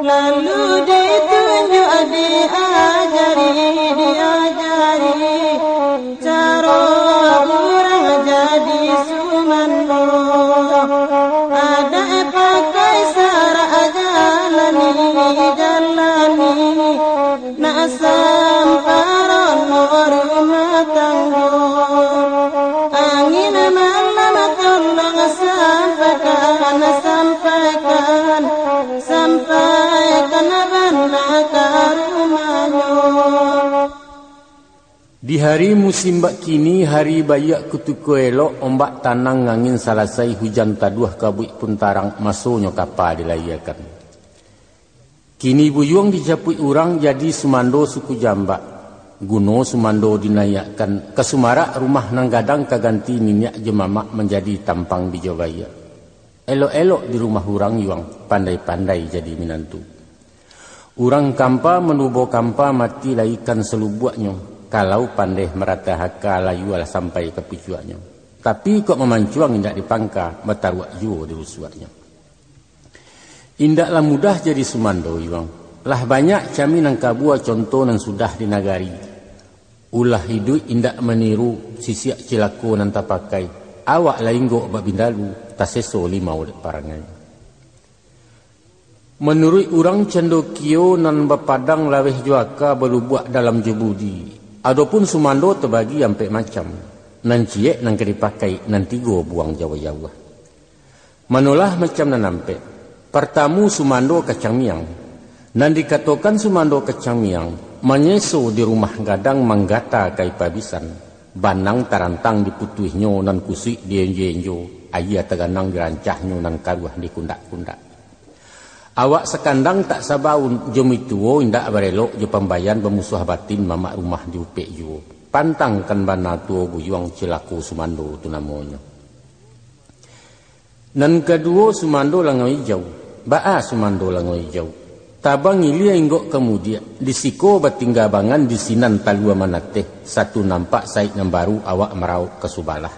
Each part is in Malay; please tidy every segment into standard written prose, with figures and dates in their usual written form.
Lalu ditunjuk diajari cara orang jadi sumando. Ada pakai sara jalani nak samparan rumah tangga. Angin malam tolong sampaikan Di hari musim bak kini, hari bayak kutuku elok, ombak tanang ngangin salasai hujan taduh kabuik pun tarang masuknya kapal dilayakan. Kini buyung dijapui orang jadi sumando suku jambak. Guno sumando dinayakkan, kesumarak rumah nang gadang kaganti minyak jemamak menjadi tampang bijawaya. Elok-elok di rumah orang yuang, pandai-pandai jadi minantu. Orang kampa menubo kampa mati laikan selubuaknya. Kalau pandai merata haka layu ala sampai ke picuaknya. Tapi kok memancuang indak dipangka, mataruak juo di rusuaknya. Indaklah mudah jadi sumando yuang. Lah banyak kami nang kabua contoh nang sudah di nagari. Ulah hidup indak meniru sisiak cilaku nan tapakai. Awak lainggo babindalu taseso limau dek parangai. Menurut orang cendokio nan bapadang laweh juaka belubuak dalam jebudi. Adapun sumando terbagi sampai macam. Nan ciek nan kedipakai nan tigo buang jawa-jawa. Manolah macam nan nampak. Pertamu sumando kacang miang. Nan dikatakan sumando kacang miang. Menyeso di rumah gadang manggata kai pabisan. Banang tarantang diputuhnya nan kusik di enjo-enjo. Ayah teganang dirancahnya nan karuah di kundak-kundak. Awak sekandang tak sabaun jom itu indak barelok je pembayan bermusuh batin mamak rumah di upek ju. Pantang kan bana tuo buyuang cilaku sumando tu namanya. Nan kedua sumando langau hijau. Baa sumando langau hijau. Tabang ilia inggok kemudian disiko batingga bangan di sinan talua manateh satu nampak saik nan baru awak merau kesubalah.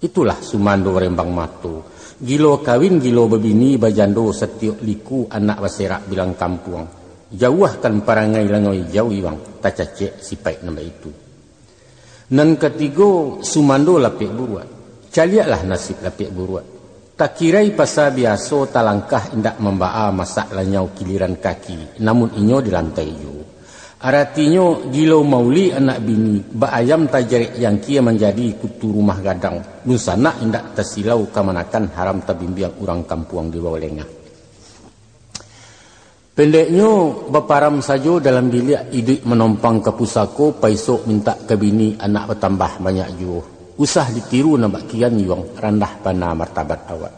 Itulah sumando rembang mato. Gilo kawin gilo bebini bajando setiok liku anak baserak bilang kampung. Jauhkan parangai langoi jauh iwang tacacek sipai nama itu. Nan ketiga sumando lapik buruat. Caliaklah nasib lapik buruat. Tak kirai pasal biasa talangkah indak membaa masak lanyau kiliran kaki. Namun inyo di lantai ju. Artinya gilo mauli anak bini ba ayam tajarik yang kia menjadi kutu rumah gadang. Nusana indak tersilau kamanakan haram tabimbiang orang kampung di bawah lengah. Pendeknya baparam saja dalam bilik idik menompang ke pusako paisok minta ke bini anak bertambah banyak juo. Usah ditiru nambak kian yuang randah pana martabat awak.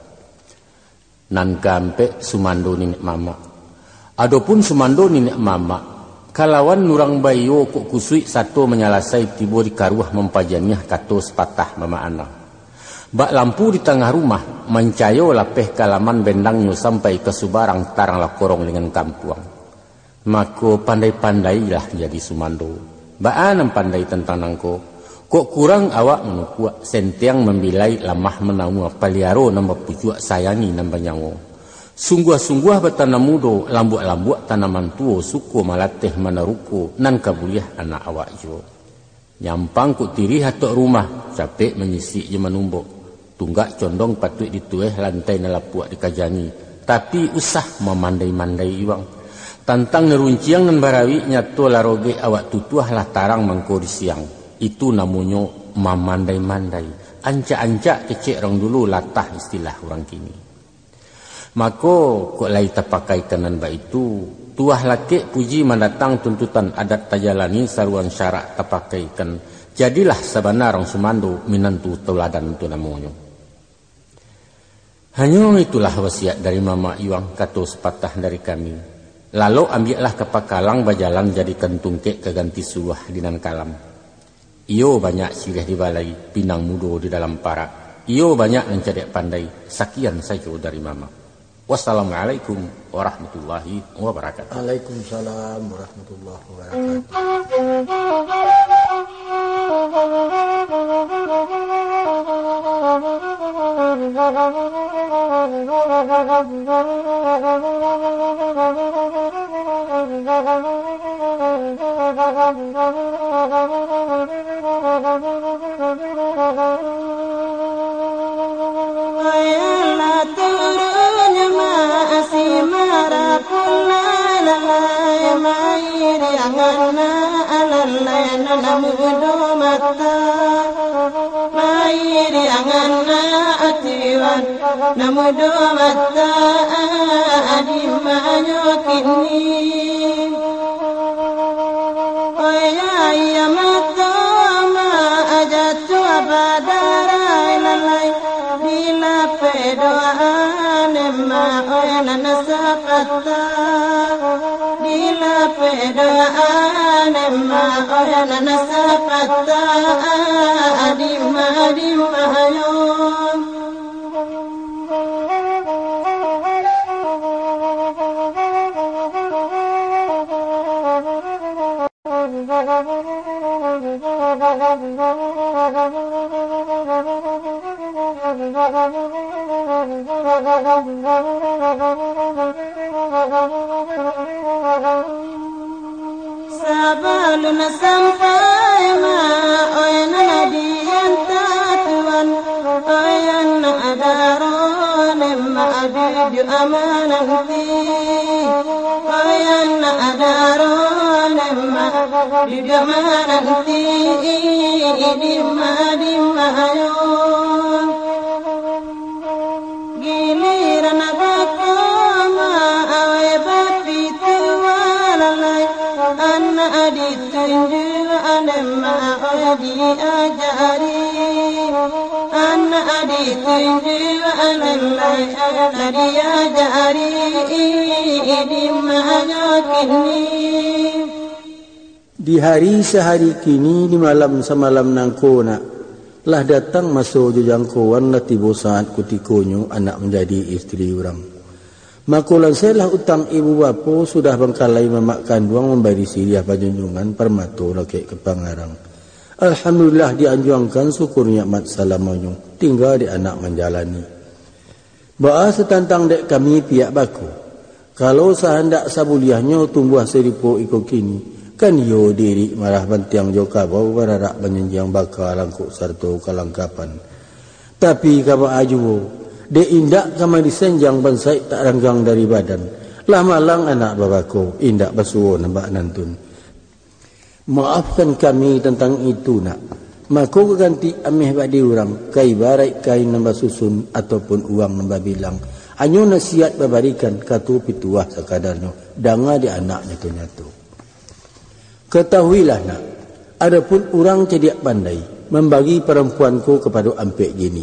Nan kampe sumando ninek mama. Adapun sumando ninek mama. Kalawan nurang bayo kok kusui satu menyalasai tibo di karuah mempajaniah kato sepatah mama anak. Bak lampu di tengah rumah mencayo lapeh kalaman bendangnya sampai ke subarang tarang lakorong dengan kampung. Mako pandai-pandailah jadi sumando. Baan pandai tentang nangko. Kok kurang awak menukua sentiang membilai lamah menamu paliaro nambah pucuk sayangi nambah nyango. Sungguh-sungguh bertanam mudo, lambuak-lambuak tanaman tuo, suku malateh meneruku, nan kabuliah anak awak jo. Nyampang ku tiri hatok rumah, capek menyisik je menumbuk. Tunggak condong patut ditueh lantai nalapuak dikajani. Tapi usah memandai-mandai iwang. Tantang nerunciang nan barawi nyato laroge awak tutuah lah tarang mangkori siang. Itu namanya memandai-mandai. Ancak-ancak kecek orang dulu latah istilah orang kini. Maka kok lai tapakai kanan ba itu. Tuah laki puji mendatang tuntutan adat tajalani saruan syarak tapakaikan. Jadilah sebenar orang sumando minantu teladan itu namanya. Hanya itulah wasiat dari Mama Iwang kata sepatah dari kami. Lalu ambillah kepakalang bajalan jadikan tungkek keganti suah dinan kalam. Iyo banyak sirih di balai, pinang mudo di dalam parak. Iyo banyak mencadek pandai. Sekian saja dari Mama. Wassalamualaikum warahmatullahi wabarakatuh. Waalaikumsalam warahmatullahi Namudo mata adimanyo kini Oya ya mata ma ajatu abadara ilalai Bila pedoan emma oya nanasapata Bila pedoan emma oya nanasapata Adima Sabalun sampai ma oyana nadiyan tatuan oyana adaron emma abidu amananti oyana adaron emma abidu amananti dimma ayon giliran abakama awe bapitu walalai anna aditunju anemma odi ajari anna aditunju anemma odi ajari dimma yakini. Di hari sehari kini, di malam semalam nangkona, lah datang masuk jangkauan lah tiba saat kutikonyo anak menjadi istri orang. Makulan saya lah utang ibu bapa sudah bangkalai mamak kandung memberi siriah pajunjungan permato laki kepangarang. Alhamdulillah dianjungkan syukur nikmat salamanyo tinggal di anak menjalani. Ba'a setantang dek kami pihak baku. Kalau sehendak sabuliahnya tumbuh seripo iko kini. Kan yo diri marah bantiang joka bau bararak menyenjang baka langkuk sarto kalangkapan. Tapi kaba ajuwo, de indak kama disenjang bansai tak ranggang dari badan. Lah malang anak babako, indak basuwo nambak nantun. Maafkan kami tentang itu nak. Mako ganti ameh badi orang, kai barai kai nambah susun ataupun uang nambah bilang. Anyo nasihat babarikan katu pituah sakadarnya, danga di anaknya nyatu. Ketahuilah nak, adapun orang cediak pandai membagi perempuanku kepada ampek jini.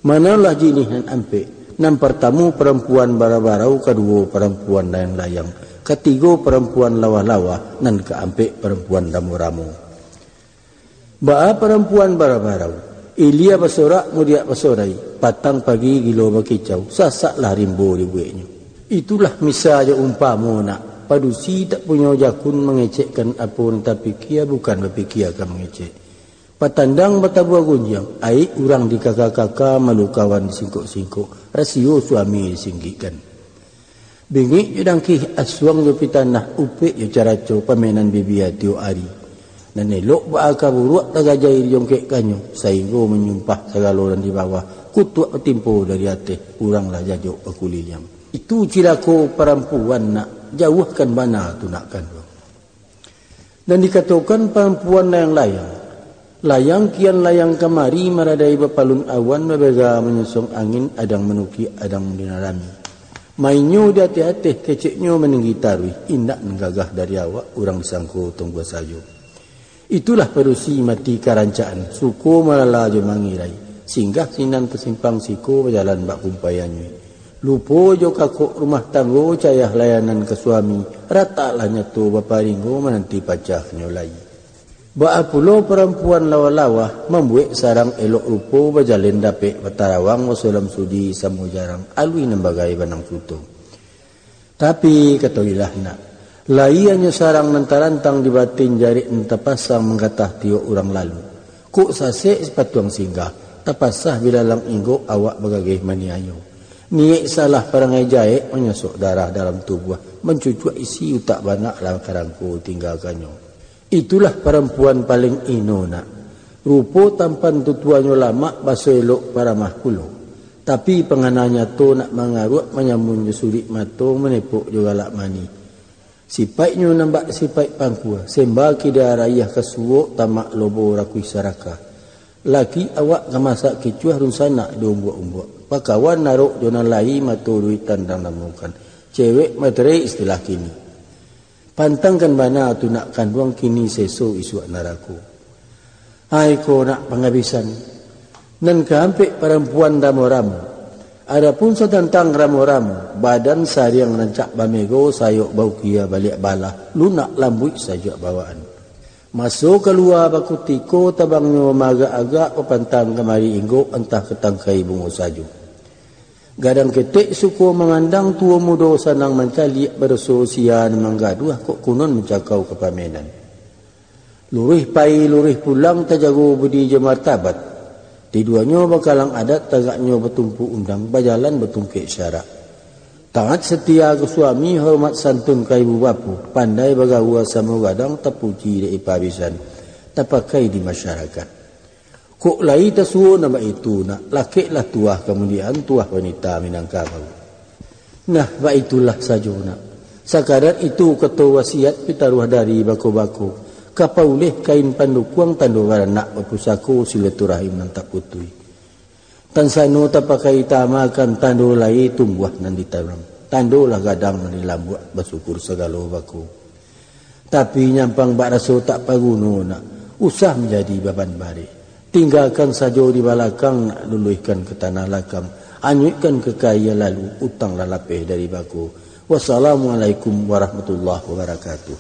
Manalah jini dan ampek. Nam pertama perempuan bara-barau, kedua perempuan layang-layang, ketiga perempuan lawa-lawa, dan keampek perempuan ramu-ramu. Ba'a perempuan bara-barau, ilia basorak mudiak basorai, patang pagi gilo bakicau, sasaklah rimbo di bueknya. Itulah misalnya umpamu nak. Padusi tak punya jakun mengecekkan apun tapi kia bukan berpikir akan mengecek. Patandang batabuah gunjang, aik urang di kakak-kakak malu kawan disingkuk-singkuk, rasio suami disinggikan. Bingik judangkih aswang jo pitanah upik jo caraco pamenan bibia tio ari. Dan elok baaka buruak tagajai jongkek kanyo, saigo menyumpah segaloran di bawah, kutuk timpo dari hati uranglah jajuk akuliam. Itu cilako perempuan nak jauhkan bana tu nak kandung. Dan dikatakan perempuan yang layang kian layang kemari meradai bapalun awan mebega menyusung angin adang menuki adang dinarami. Mainyo di hati-hati keceknya meninggi tarwih indak menggagah dari awak orang disangko tunggu sayu. Itulah perusi mati karancaan suku malala jo mangirai singgah sinan kesimpang siko berjalan bak kumpayannya. Lupo jo kakok rumah tanggo cayah layanan ke suami rata lah nyato baparinggo menanti pacah nyolai. Baapulo perempuan lawa-lawa membuat sarang elok rupo berjalin dapik batarawang wasalam sudi samu jarang alui nembagai banang tutung. Tapi katoilah nak, laiannya sarang nantarantang di batin jari entapasang menggatah tio orang lalu. Kuk sasek sepatuang singgah, tapasah bila lang inggo awak bagagih maniayo. Niek salah perangai jaek menyesok darah dalam tubuh, mencucuk isi utak banak lang karangku tinggalkannya. Itulah perempuan paling ino nak. Rupo tampan tutuanyo lama baso elok para mahkulo. Tapi pengananya to nak mangaruk menyamun surik mato menepuk juga lak mani. Sipaiknyo nambak sipaik pangkua. Sembah kida rayah kesuo tamak lobo rakui saraka. Laki awak kamasak kicuah runsana di umbuk-umbuk. Pakawan naruk jonan lai mato duit tandang namukan. Cewek materai istilah kini. Pantangkan bana tu nak kanduang kini seso isu naraku. Hai ko nak penghabisan. Nan kehampik perempuan ramu-ramu. Adapun setentang ramu-ramu. Badan sariang rancak bamego sayok bau kia balik bala. Lunak lambui saja bawaan. Masuk keluar baku tiko tabangnya maga-agak pepantang kemari inggo entah ketangkai bungo saju. Gadang ketik suku mengandang tua muda sanang mencali bersosian menggaduh kok kunon mencakau kepamenan. Lurih pai lurih pulang tajago budi jemartabat. Di duanya bakalang adat tagaknya bertumpu undang bajalan bertungkik syarak. Taat setia ke suami hormat santun ke ibu bapu. Pandai bagawa sama gadang terpuji dari pabisan. Terpakai di masyarakat. Kok lai tasuo nama itu nak lakiklah tuah kemudian tuah wanita Minangkabau. Nah, ba itulah saja nak. Sakadar itu ketua wasiat pitaruh dari bako-bako. Kapauleh kain pandukuang tandu nak berpusako silaturahim nantak putui. Tansano tapakai tamakan tandu lai tumbuh nan ditarang. Tandu lah gadang nan dilambuat bersyukur segala bako. Tapi nyampang bak raso tak paguno nak. Usah menjadi beban bari. Tinggalkan saja di balakang nak luluhkan ke tanah lakang. Anyutkan ke kaya lalu utang lalapeh dari baku. Wassalamualaikum warahmatullahi wabarakatuh.